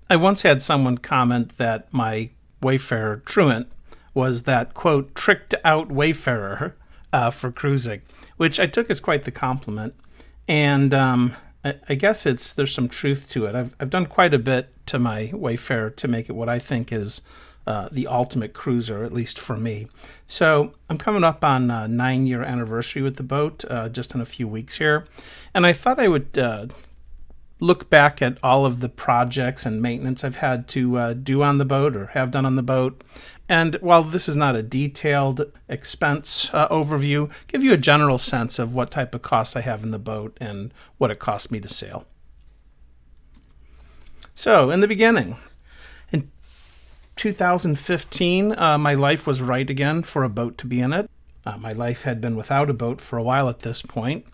I once had someone comment that my Wayfarer Truant was that, quote, tricked out Wayfarer for cruising, which I took as quite the compliment. And I guess there's some truth to it. I've done quite a bit to my Wayfarer to make it what I think is the ultimate cruiser, at least for me. So I'm coming up on a 9-year anniversary with the boat just in a few weeks here. And I thought I would look back at all of the projects and maintenance I've had to do on the boat or have done on the boat. And while this is not a detailed expense overview, give you a general sense of what type of costs I have in the boat and what it cost me to sail. So, in the beginning, in 2015, my life was right again for a boat to be in it. My life had been without a boat for a while at this point.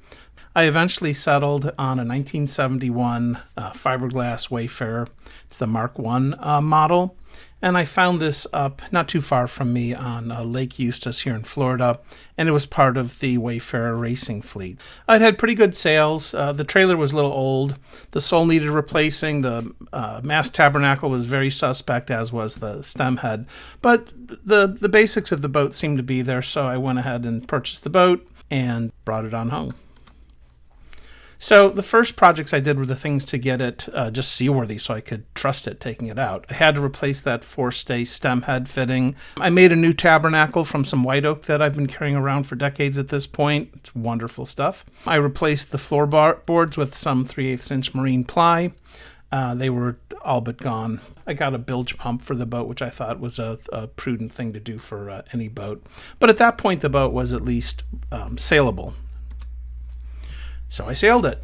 I eventually settled on a 1971 fiberglass Wayfarer. It's the Mark I model. And I found this up not too far from me on Lake Eustis here in Florida, and it was part of the Wayfarer racing fleet. I'd had pretty good sales. The trailer was a little old. The sole needed replacing. The mast tabernacle was very suspect, as was the stem head. But the basics of the boat seemed to be there, so I went ahead and purchased the boat and brought it on home. So the first projects I did were the things to get it just seaworthy so I could trust it taking it out. I had to replace that forestay stem head fitting. I made a new tabernacle from some white oak that I've been carrying around for decades at this point. It's wonderful stuff. I replaced the floorboards with some 3/8 inch marine ply. They were all but gone. I got a bilge pump for the boat, which I thought was a prudent thing to do for any boat. But at that point, the boat was at least sailable. So I sailed it.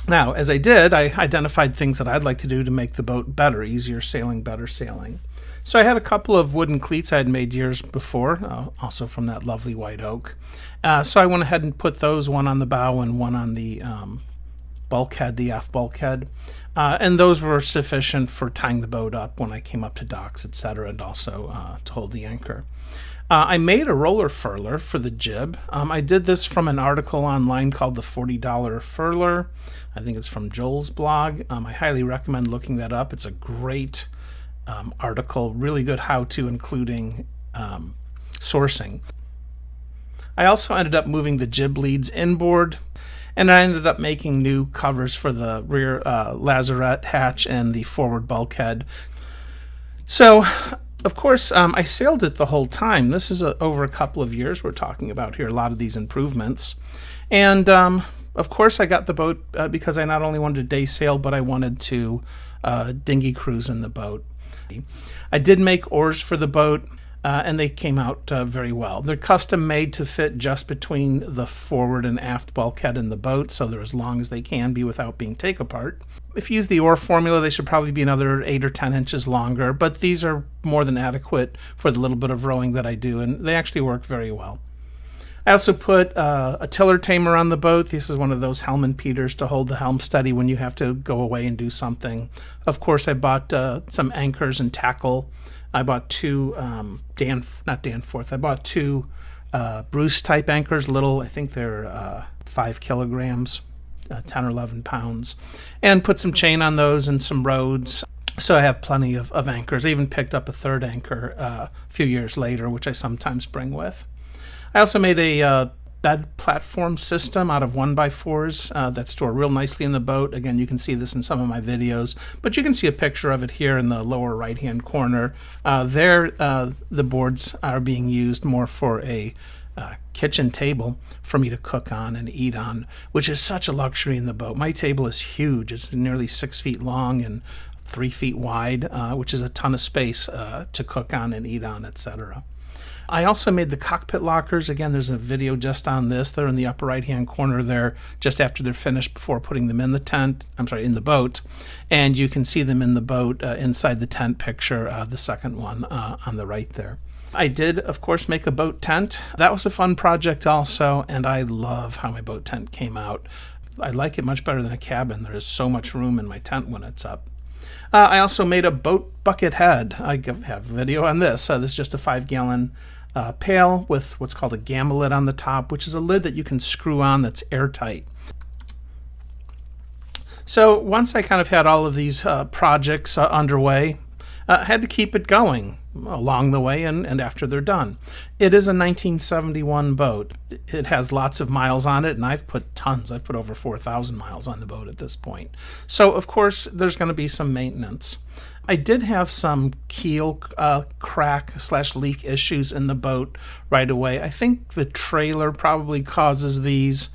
Now, as I did, I identified things that I'd like to do to make the boat better, easier sailing, better sailing. So I had a couple of wooden cleats I had made years before, also from that lovely white oak. So I went ahead and put those, one on the bow and one on the bulkhead, the aft bulkhead. And those were sufficient for tying the boat up when I came up to docks, etc., and also to hold the anchor. I made a roller furler for the jib. I did this from an article online called the $40 Furler. I think it's from Joel's blog. I highly recommend looking that up. It's a great article, really good how-to, including sourcing. I also ended up moving the jib leads inboard, and I ended up making new covers for the rear lazarette hatch and the forward bulkhead. So, of course, I sailed it the whole time. This is over a couple of years we're talking about here, a lot of these improvements. And, of course, I got the boat because I not only wanted to day sail, but I wanted to dinghy cruise in the boat. I did make oars for the boat, and they came out very well. They're custom made to fit just between the forward and aft bulkhead in the boat, so they're as long as they can be without being take apart. If you use the oar formula, they should probably be another 8 or 10 inches longer, but these are more than adequate for the little bit of rowing that I do, and they actually work very well. I also put a tiller tamer on the boat. This is one of those Hellman Peters to hold the helm steady when you have to go away and do something. Of course, I bought some anchors and tackle. I bought two I bought two Bruce type anchors, little, I think they're 5 kilograms. 10 or 11 pounds, and put some chain on those and some rods. So I have plenty of anchors. I even picked up a third anchor a few years later, which I sometimes bring with. I also made a bed platform system out of 1x4s that store real nicely in the boat. Again, you can see this in some of my videos, but you can see a picture of it here in the lower right-hand corner. The boards are being used more for a kitchen table for me to cook on and eat on, which is such a luxury in the boat. My table is huge. It's nearly 6 feet long and 3 feet wide, which is a ton of space to cook on and eat on, etc. I also made the cockpit lockers. Again, there's a video just on this. They're in the upper right-hand corner there, just after they're finished before putting them in in the boat. And you can see them in the boat inside the tent picture, the second one on the right there. I did, of course, make a boat tent. That was a fun project also, and I love how my boat tent came out. I like it much better than a cabin. There is so much room in my tent when it's up. I also made a boat bucket head. I have a video on this. This is just a 5-gallon pail with what's called a gamma lid on the top, which is a lid that you can screw on that's airtight. So once I kind of had all of these projects underway, I had to keep it going along the way and after they're done. It is a 1971 boat. It has lots of miles on it, and I've put tons. I've put over 4,000 miles on the boat at this point. So, of course, there's going to be some maintenance. I did have some keel crack/leak issues in the boat right away. I think the trailer probably causes these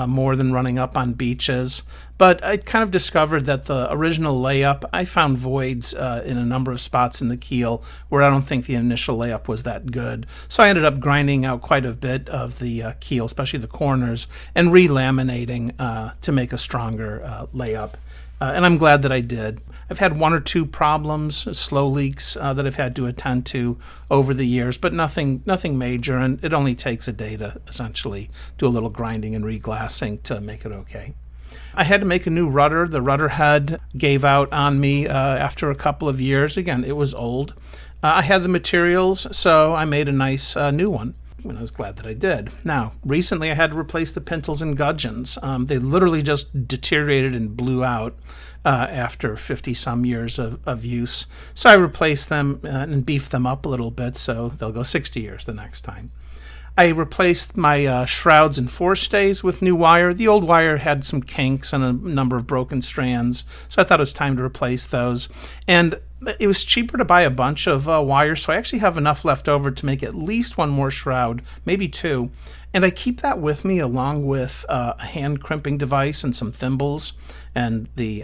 more than running up on beaches. But I kind of discovered that the original layup, I found voids in a number of spots in the keel where I don't think the initial layup was that good. So I ended up grinding out quite a bit of the keel, especially the corners, and relaminating to make a stronger layup. And I'm glad that I did. I've had one or two problems, slow leaks that I've had to attend to over the years, but nothing major, and it only takes a day to essentially do a little grinding and reglassing to make it okay. I had to make a new rudder. The rudder head gave out on me after a couple of years. Again, it was old. I had the materials, so I made a nice new one. And I was glad that I did. Now, recently I had to replace the pintles and gudgeons. They literally just deteriorated and blew out after 50-some years of use. So I replaced them and beefed them up a little bit, so they'll go 60 years the next time. I replaced my shrouds and forestays with new wire. The old wire had some kinks and a number of broken strands, so I thought it was time to replace those. And it was cheaper to buy a bunch of wire, so I actually have enough left over to make at least one more shroud, maybe two. And I keep that with me along with a hand crimping device and some thimbles and the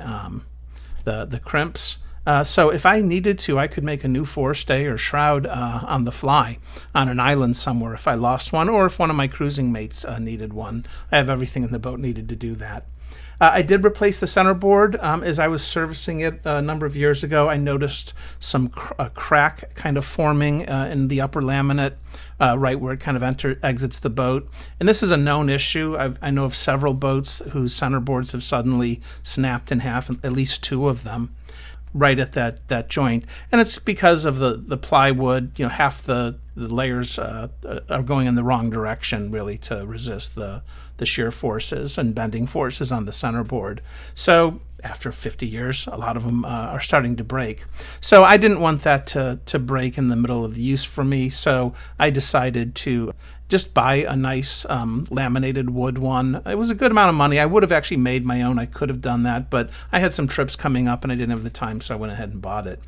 crimps. So if I needed to, I could make a new forestay or shroud on the fly on an island somewhere if I lost one, or if one of my cruising mates needed one. I have everything in the boat needed to do that. I did replace the centerboard. As I was servicing it a number of years ago, I noticed some crack kind of forming in the upper laminate, right where it kind of exits the boat. And this is a known issue. I know of several boats whose centerboards have suddenly snapped in half, at least two of them, right at that joint. And it's because of the plywood. Half the layers are going in the wrong direction, really, to resist the shear forces and bending forces on the centerboard. So after 50 years, a lot of them are starting to break. So I didn't want that to break in the middle of the use for me, so I decided to just buy a nice laminated wood one. It was a good amount of money. I would have actually made my own. I could have done that, but I had some trips coming up and I didn't have the time, so I went ahead and bought it.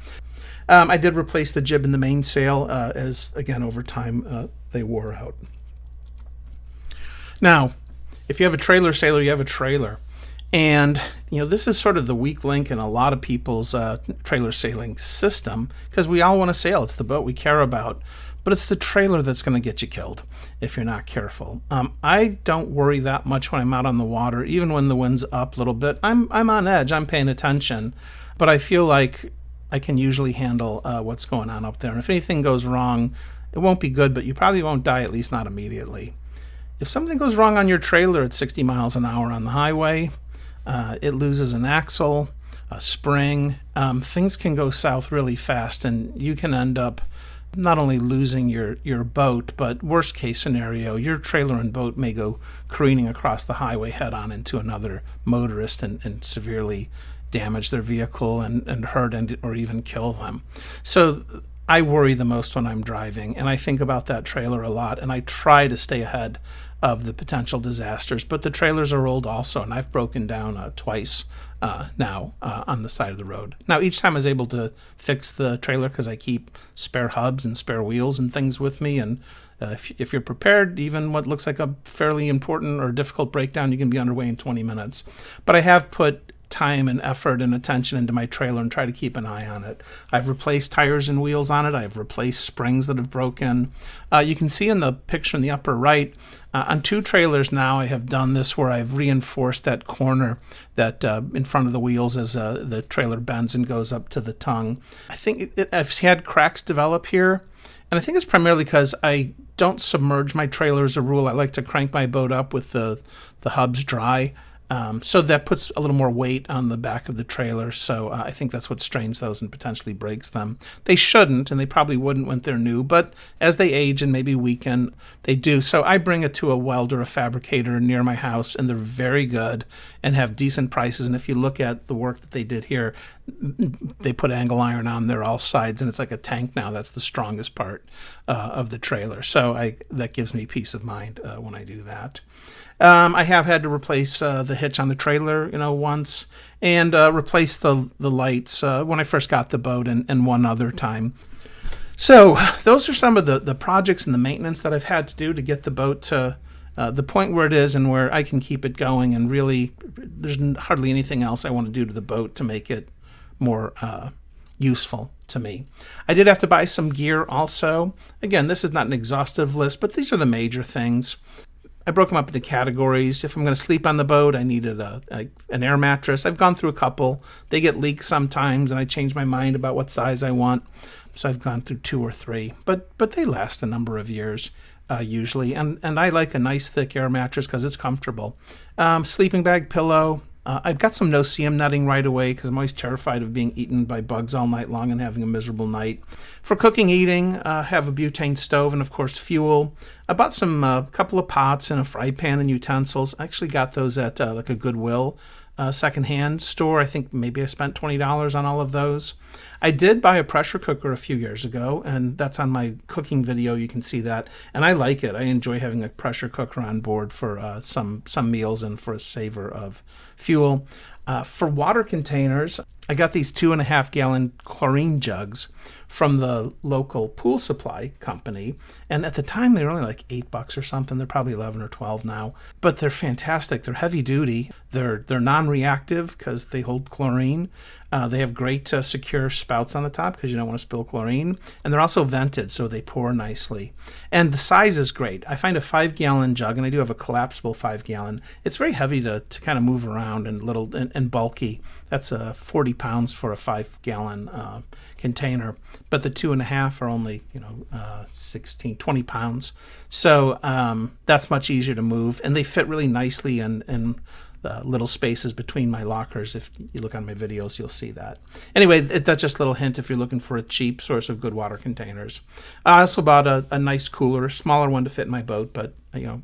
I did replace the jib and the mainsail as, again, over time they wore out. Now, if you have a trailer sailor, you have a trailer. And, this is sort of the weak link in a lot of people's trailer sailing system, because we all want to sail. It's the boat we care about. But it's the trailer that's going to get you killed if you're not careful. I don't worry that much when I'm out on the water, even when the wind's up a little bit. I'm on edge. I'm paying attention. But I feel like I can usually handle what's going on up there. And if anything goes wrong, it won't be good, but you probably won't die, at least not immediately. If something goes wrong on your trailer at 60 miles an hour on the highway, it loses an axle, a spring, things can go south really fast, and you can end up not only losing your boat, but worst case scenario, your trailer and boat may go careening across the highway head on into another motorist and severely damage their vehicle and hurt or even kill them. So I worry the most when I'm driving, and I think about that trailer a lot, and I try to stay ahead of the potential disasters. But the trailers are old also, and I've broken down twice now on the side of the road. Now, each time I was able to fix the trailer because I keep spare hubs and spare wheels and things with me, and if you're prepared, even what looks like a fairly important or difficult breakdown, you can be underway in 20 minutes. But I have put time and effort and attention into my trailer and try to keep an eye on it. I've replaced tires and wheels on it. I've replaced springs that have broken. You can see in the picture in the upper right, on two trailers now I have done this where I've reinforced that corner that in front of the wheels as the trailer bends and goes up to the tongue. I think I've had cracks develop here, and I think it's primarily because I don't submerge my trailer as a rule. I like to crank my boat up with the hubs dry. So that puts a little more weight on the back of the trailer. So I think that's what strains those and potentially breaks them. They shouldn't, and they probably wouldn't when they're new, but as they age and maybe weaken, they do. So I bring it to a welder, a fabricator near my house, and they're very good and have decent prices. And if you look at the work that they did here, they put angle iron on there all sides, and it's like a tank now. That's the strongest part of the trailer. So that gives me peace of mind when I do that. I have had to replace the hitch on the trailer, once, and replace the lights when I first got the boat, and one other time. So those are some of the projects and the maintenance that I've had to do to get the boat to the point where it is and where I can keep it going. And really, there's hardly anything else I want to do to the boat to make it more useful to me. I did have to buy some gear also. Again, this is not an exhaustive list, but these are the major things. I broke them up into categories. If I'm going to sleep on the boat, I needed an air mattress. I've gone through a couple. They get leaked sometimes, and I change my mind about what size I want. So I've gone through 2 or 3, but they last a number of years usually. And I like a nice thick air mattress because it's comfortable. Sleeping bag, pillow. I've got some no-see-um netting right away because I'm always terrified of being eaten by bugs all night long and having a miserable night. For cooking, eating, have a butane stove and, of course, fuel. I bought some couple of pots and a fry pan and utensils. I actually got those at like a Goodwill secondhand store. I think maybe I spent $20 on all of those. I did buy a pressure cooker a few years ago, and that's on my cooking video. You can see that, and I like it. I enjoy having a pressure cooker on board for some meals and for a saver of fuel. For water containers, I got these 2.5-gallon chlorine jugs from the local pool supply company. And at the time, they were only like $8 or something. They're probably 11 or 12 now. But they're fantastic. They're heavy duty. They're non-reactive because they hold chlorine. They have great secure spouts on the top because you don't want to spill chlorine. And they're also vented, so they pour nicely. And the size is great. I find a 5-gallon jug, and I do have a collapsible 5-gallon. It's very heavy to kind of move around and bulky. That's 40 pounds for a 5-gallon container. But the 2.5 are only, 20 pounds. So that's much easier to move. And they fit really nicely in little spaces between my lockers. If you look on my videos, you'll see that. Anyway, that's just a little hint if you're looking for a cheap source of good water containers. I also bought a nice cooler, a smaller one to fit in my boat, but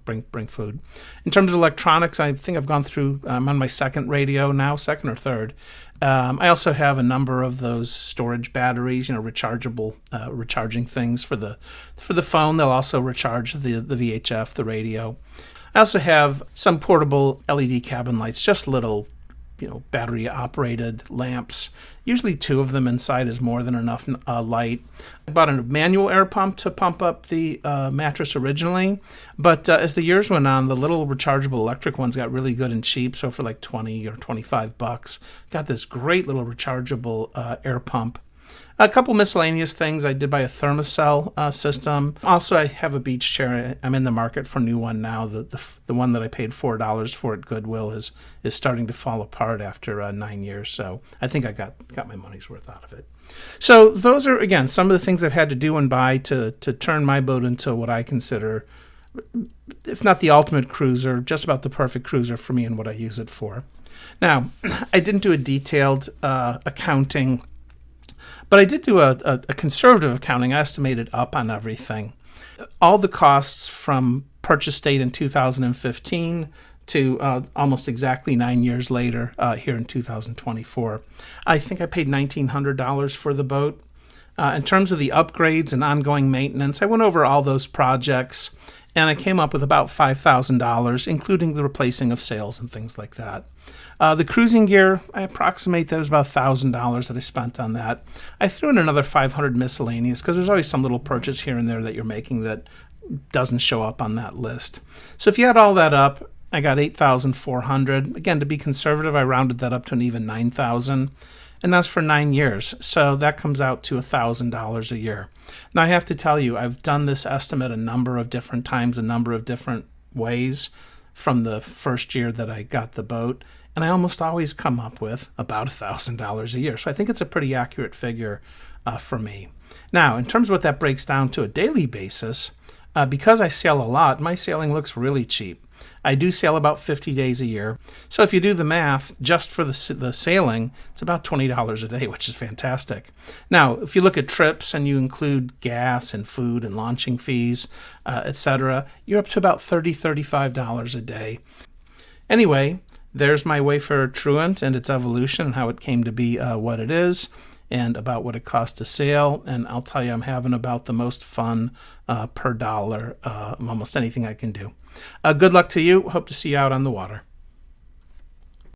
bring food. In terms of electronics, I think I've gone through, I'm on my second radio now, second or third. I also have a number of those storage batteries, rechargeable, recharging things for the phone. They'll also recharge the VHF, the radio. I also have some portable LED cabin lights, just little, battery operated lamps. Usually 2 of them inside is more than enough light. I bought a manual air pump to pump up the mattress originally, but as the years went on, the little rechargeable electric ones got really good and cheap. So for like 20 or $25, got this great little rechargeable air pump. A couple miscellaneous things. I did buy a thermocell system. Also, I have a beach chair. I'm in the market for a new one now. The one that I paid $4 for at Goodwill is starting to fall apart after 9 years. So I think I got my money's worth out of it. So those are, again, some of the things I've had to do and buy to turn my boat into what I consider, if not the ultimate cruiser, just about the perfect cruiser for me and what I use it for. Now, I didn't do a detailed accounting, but I did do a conservative accounting. I estimated up on everything. All the costs from purchase date in 2015 to almost exactly 9 years later here in 2024. I think I paid $1,900 for the boat. In terms of the upgrades and ongoing maintenance, I went over all those projects, and I came up with about $5,000, including the replacing of sails and things like that. The cruising gear, I approximate that was about $1,000 that I spent on that. I threw in another $500 miscellaneous because there's always some little purchase here and there that you're making that doesn't show up on that list. So if you add all that up, I got $8,400. Again, to be conservative, I rounded that up to an even $9,000. And that's for 9 years. So that comes out to $1,000 a year. Now, I have to tell you, I've done this estimate a number of different times, a number of different ways from the first year that I got the boat. And I almost always come up with about $1,000 a year. So I think it's a pretty accurate figure for me. Now, in terms of what that breaks down to a daily basis, because I sail a lot, my sailing looks really cheap. I do sail about 50 days a year. So if you do the math, just for the sailing, it's about $20 a day, which is fantastic. Now, if you look at trips and you include gas and food and launching fees, etc., you're up to about $30, $35 a day. Anyway, there's my Wayfarer Truant and its evolution and how it came to be what it is, and about what it costs to sail. And I'll tell you, I'm having about the most fun per dollar almost anything I can do. Good luck to you. Hope to see you out on the water.